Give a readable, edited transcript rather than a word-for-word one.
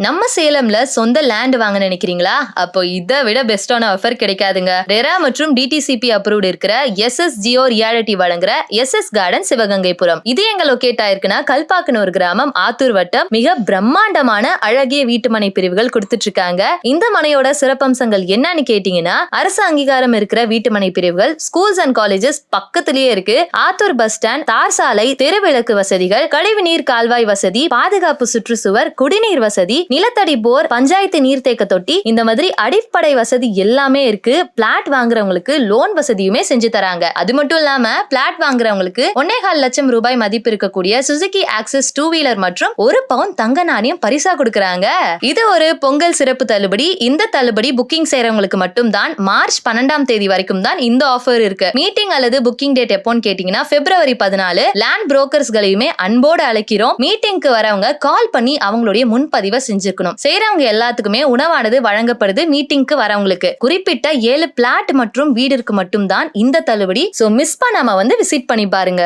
நம்ம சேலம்ல சொந்த லேண்ட் வாங்க நினைக்கிறீங்களா? அப்போ இதை விட பெஸ்டான ஆஃபர் கிடைக்காதுங்க. ரெரா மற்றும் டிடிசிபி அப்ரூவ்ட் இருக்கிற எஸ்எஸ்ஜிஓ ரியாலிட்டி வழங்குற எஸ்எஸ் கார்டன் சிவகங்கைபுரம். இது எங்க லொகேட் ஆயிருக்குன்னா கல்பாக்கனூர் கிராமம், ஆத்தூர் வட்டம். மிக பிரம்மாண்டமான அழகிய வீட்டுமனை பிரிவுகள் கொடுத்துட்டு இருக்காங்க. இந்த மனையோட சிறப்பம்சங்கள் என்னன்னு கேட்டீங்கன்னா, அரசு அங்கீகாரம் இருக்கிற வீட்டுமனை பிரிவுகள், ஸ்கூல்ஸ் அண்ட் காலேஜஸ் பக்கத்திலேயே இருக்கு. ஆத்தூர் பஸ் ஸ்டாண்ட், தார் சாலை, தெருவிளக்கு வசதிகள், கழிவுநீர் கால்வாய் வசதி, பாதுகாப்பு சுற்றுச்சுவர், குடிநீர் வசதி, நிலத்தடி போர், பஞ்சாயத்து நீர்த்தேக்க தொட்டி, இந்த மாதிரி அடிப்படை வசதி எல்லாமே இருக்கு. பிளாட் வாங்குறவங்களுக்கு லோன் வசதியுமே செஞ்சு தராங்க. அது மட்டும் இல்லாம பிளாட் வாங்குறவங்களுக்கு 1.25 லட்சம் ரூபாய் மதிப்பு இருக்கக்கூடிய சுசுகி ஆக்சஸ் 2 வீலர் மற்றும் 1 பவுன் தங்க நாணயம் பரிசா கொடுக்கறாங்க. இது ஒரு பொங்கல் சிறப்பு தள்ளுபடி. இந்த தள்ளுபடி புக்கிங் செய்யறவங்களுக்கு மட்டும் தான். மார்ச் 12ஆம் தேதி வரைக்கும் தான் இந்த ஆஃபர் இருக்கு. மீட்டிங் அல்லது புக்கிங் டேட் எப்போன்னு கேட்டீங்கன்னா February 14. லேண்ட் புரோக்கர்ஸ்களையுமே அன்போடு அழைக்கிறோம். மீட்டிங்க்கு வரவங்க கால் பண்ணி அவங்களுடைய முன்பதிவை செஞ்சிருக்கணும். செய்யறவங்க எல்லாத்துக்குமே உணவானது வழங்கப்படுது. மீட்டிங்க்கு வரவங்களுக்கு குறிப்பிட்ட 7 பிளாட் மற்றும் வீடிற்கு மட்டும் தான் இந்த தள்ளுபடி. சோ மிஸ் பண்ணாம விசிட் பண்ணி பாருங்க.